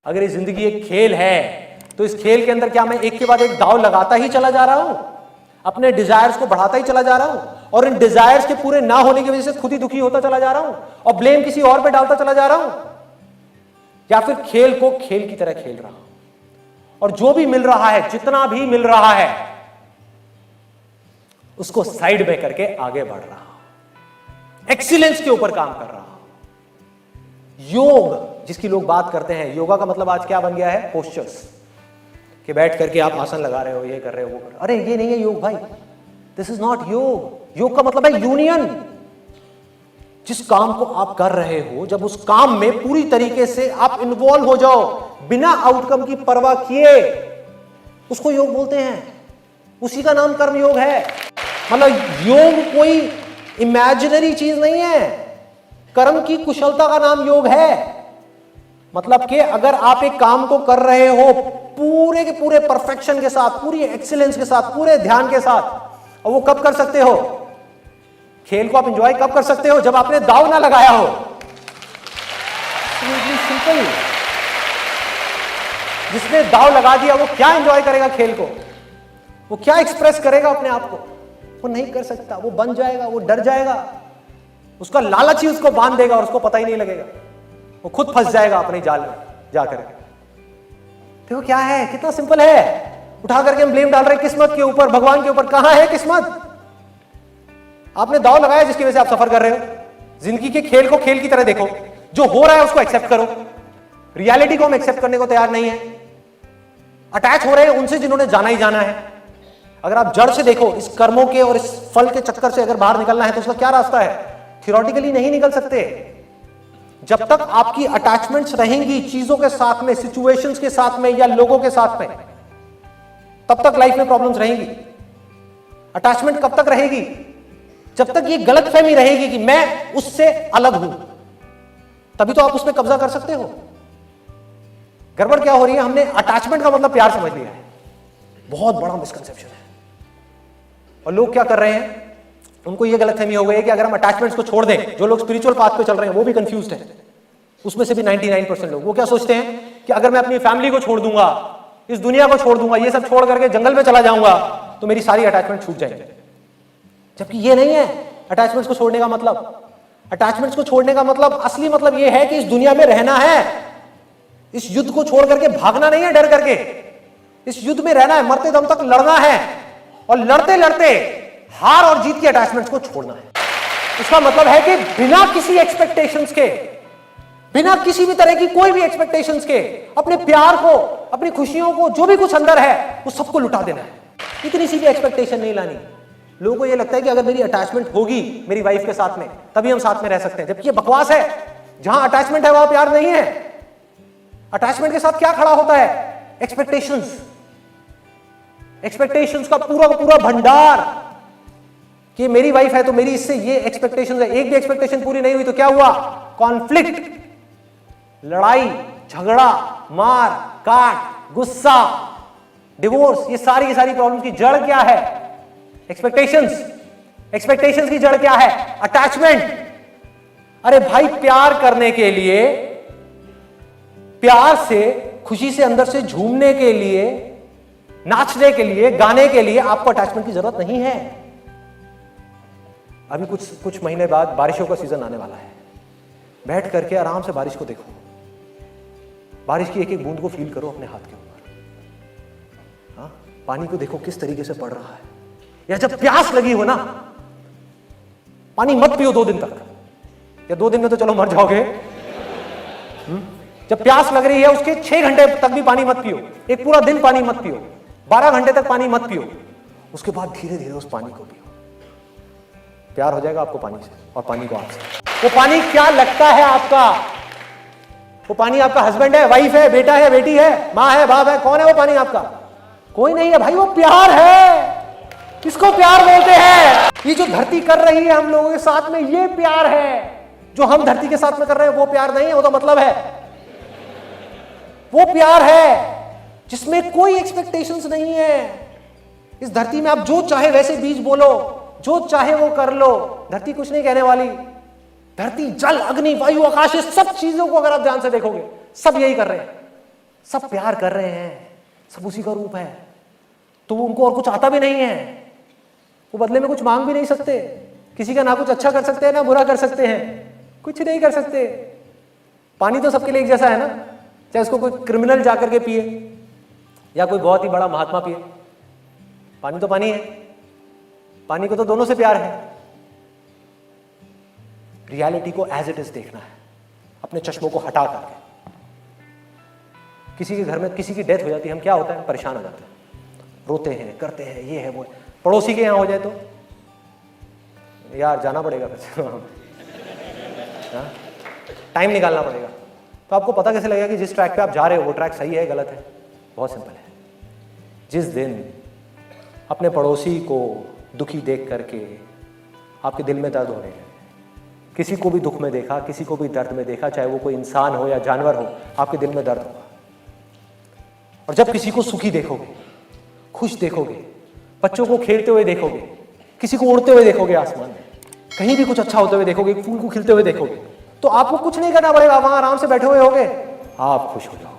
अगर ये जिंदगी एक खेल है तो इस खेल के अंदर क्या मैं एक के बाद एक दांव लगाता ही चला जा रहा हूं, अपने डिजायर्स को बढ़ाता ही चला जा रहा हूं, और इन डिजायर्स के पूरे ना होने की वजह से खुद ही दुखी होता चला जा रहा हूं और ब्लेम किसी और पे डालता चला जा रहा हूं, या फिर खेल को खेल की तरह खेल रहा हूं और जो भी मिल रहा है, जितना भी मिल रहा है, उसको साइड में करके आगे बढ़ रहा हूं, एक्सीलेंस के ऊपर काम कर रहा हूं। योग जिसकी लोग बात करते हैं, योगा का मतलब आज क्या बन गया है? पोस्चर्स, कि बैठ करके आप आसन लगा रहे हो, ये कर रहे हो, वो कर रहे हो। अरे ये नहीं है योग भाई, दिस इज नॉट योग। योग का मतलब है यूनियन। जिस काम को आप कर रहे हो, जब उस काम में पूरी तरीके से आप इन्वॉल्व हो जाओ बिना आउटकम की परवाह किए, उसको योग बोलते हैं। उसी का नाम कर्म योग है। मतलब योग कोई इमेजिनरी चीज नहीं है, कर्म की कुशलता का नाम योग है। मतलब कि अगर आप एक काम को कर रहे हो पूरे के पूरे परफेक्शन के साथ, पूरी एक्सीलेंस के साथ, पूरे ध्यान के साथ, और वो कब कर सकते हो? खेल को आप एंजॉय कब कर सकते हो? जब आपने दांव ना लगाया हो। सिंपल। जिसने दांव लगा दिया वो क्या एंजॉय करेगा खेल को? वो क्या एक्सप्रेस करेगा अपने आप को? वो नहीं कर सकता। वो बन जाएगा, वो डर जाएगा, उसका लालच ही उसको बांध देगा और उसको पता ही नहीं लगेगा। वो खुद फंस जाएगा अपने जाल में जाकर। देखो क्या है, कितना सिंपल है। उठा करके हम ब्लेम डाल रहे हैं किस्मत के ऊपर, भगवान के ऊपर। कहां है किस्मत? आपने दांव लगाया जिसकी वजह से आप सफर कर रहे हो। जिंदगी के खेल को खेल की तरह देखो, जो हो रहा है उसको एक्सेप्ट करो। रियलिटी को हम एक्सेप्ट करने को तैयार नहीं है। अटैच हो रहे हैं उनसे जिन्होंने जाना ही जाना है। अगर आप जड़ से देखो, इस कर्मों के और इस फल के चक्कर से अगर बाहर निकलना है तो उसका क्या रास्ता है? थियोरेटिकली नहीं निकल सकते। जब तक आपकी अटैचमेंट्स रहेंगी चीजों के साथ में, सिचुएशंस के साथ में या लोगों के साथ में, तब तक लाइफ में प्रॉब्लम्स रहेंगी। अटैचमेंट कब तक रहेगी? जब तक ये गलतफहमी रहेगी कि मैं उससे अलग हूं, तभी तो आप उस पर कब्जा कर सकते हो। गड़बड़ क्या हो रही है? हमने अटैचमेंट का मतलब प्यार समझ लिया है। बहुत बड़ा मिसकंसेप्शन है। और लोग क्या कर रहे हैं, उनको ये गलतफहमी हो गई है कि अगर हम अटैचमेंट्स को छोड़ दें, जो लोग स्पिरिचुअल पाथ पे चल रहे हैं वो भी कंफ्यूज्ड हैं। उसमें से भी 99% लोग वो क्या सोचते हैं कि अगर मैं अपनी फैमिली को छोड़ दूंगा, इस दुनिया को छोड़ दूंगा, ये सब छोड़ करके जंगल में चला जाऊंगा, तो मेरी सारी अटैचमेंट छूट जाएंगे। जबकि ये नहीं है अटैचमेंट्स को छोड़ने का मतलब। अटैचमेंट्स को छोड़ने का मतलब, असली मतलब ये है कि इस दुनिया में रहना है। इस युद्ध को छोड़ करके भागना नहीं है डर करके। इस युद्ध में रहना है, मरते दम तक लड़ना है, और लड़ते लड़ते हार और जीत की अटैचमेंट्स को छोड़ना है। इसका मतलब है कि बिना किसी एक्सपेक्टेशंस के, बिना किसी भी तरह की कोई भी एक्सपेक्टेशंस के, अपने प्यार को, अपनी खुशियों को, जो भी कुछ अंदर है वो सबको लुटा देना है। इतनी सी भी एक्सपेक्टेशन नहीं लानी। लोगों को ये लगता है कि अगर मेरी अटैचमेंट होगी मेरी वाइफ के साथ में तभी हम साथ में रह सकते हैं, जबकि ये बकवास है। जहां अटैचमेंट है वहां प्यार नहीं है। अटैचमेंट के साथ क्या खड़ा होता है? एक्सपेक्टेशंस। एक्सपेक्टेशंस का पूरा भंडार, कि मेरी वाइफ है तो मेरी इससे ये एक्सपेक्टेशंस है। एक भी एक्सपेक्टेशन पूरी नहीं हुई तो क्या हुआ? कॉन्फ्लिक्ट, लड़ाई, झगड़ा, मार काट, गुस्सा, डिवोर्स। ये सारी की सारी प्रॉब्लम की जड़ क्या है? एक्सपेक्टेशंस। एक्सपेक्टेशंस की जड़ क्या है? अटैचमेंट। अरे भाई, प्यार करने के लिए, प्यार से, खुशी से अंदर से झूमने के लिए, नाचने के लिए, गाने के लिए आपको अटैचमेंट की जरूरत नहीं है। अभी कुछ महीने बाद बारिशों का सीजन आने वाला है। बैठ करके आराम से बारिश को देखो, बारिश की एक एक बूंद को फील करो अपने हाथ के ऊपर। हाँ, पानी को देखो किस तरीके से पड़ रहा है। या जब प्यास लगी हो ना, पानी मत पियो 2 दिन तक, या 2 दिन में तो चलो मर जाओगे। जब प्यास लग रही है उसके 6 घंटे तक भी पानी मत पियो, एक पूरा दिन पानी मत पियो, 12 घंटे तक पानी मत पियो। उसके बाद धीरे धीरे उस पानी को पियो। प्यार हो जाएगा आपको पानी से और पानी को आपसे। वो पानी क्या लगता है आपका? वो पानी आपका हस्बैंड है, वाइफ है, बेटा है, बेटी है, माँ है, बाप है? कौन है वो पानी आपका? कोई नहीं है भाई, वो प्यार है। किसको प्यार बोलते हैं? ये जो धरती कर रही है हम लोगों के साथ में, ये प्यार है। जो हम धरती के साथ में कर रहे हैं वो प्यार नहीं है, वो तो मतलब है। वो प्यार है जिसमें कोई एक्सपेक्टेशंस नहीं है। इस धरती में आप जो चाहे वैसे बीज बोलो, जो चाहे वो कर लो, धरती कुछ नहीं कहने वाली। धरती, जल, अग्नि, वायु, आकाश, सब चीजों को अगर आप ध्यान से देखोगे सब यही कर रहे हैं। सब प्यार कर रहे हैं, सब उसी का रूप है, तो उनको और कुछ आता भी नहीं है, वो बदले में कुछ मांग भी नहीं सकते, किसी का ना कुछ अच्छा कर सकते हैं ना बुरा कर सकते हैं, कुछ नहीं कर सकते। पानी तो सबके लिए एक जैसा है ना, चाहे उसको कोई क्रिमिनल जाकर के पिए या कोई बहुत ही बड़ा महात्मा पिए, पानी तो पानी है, पानी को तो दोनों से प्यार है। रियलिटी को एज इट इज देखना है, अपने चश्मों को हटा करके। किसी के घर में किसी की डेथ हो जाती है, हम क्या होता है, परेशान हो जाते हैं, रोते हैं, करते हैं, ये है वो है। पड़ोसी के यहां हो जाए तो यार जाना पड़ेगा फिर टाइम निकालना पड़ेगा। तो आपको पता कैसे लगेगा कि जिस ट्रैक पे आप जा रहे हो वो ट्रैक सही है गलत है? बहुत सिंपल है, जिस दिन अपने पड़ोसी को दुखी देख करके आपके दिल में दर्द होने लगे, किसी को भी दुख में देखा, किसी को भी दर्द में देखा, चाहे वो कोई इंसान हो या जानवर हो, आपके दिल में दर्द होगा। और जब किसी को सुखी देखोगे, खुश देखोगे, बच्चों को खेलते हुए देखोगे, किसी को उड़ते हुए देखोगे आसमान में, कहीं भी कुछ अच्छा होते हुए देखोगे, फूल को खिलते हुए देखोगे, तो आपको कुछ नहीं करना पड़ेगा, वहां आराम से बैठे हुए होगे, आप खुश हो जाओगे।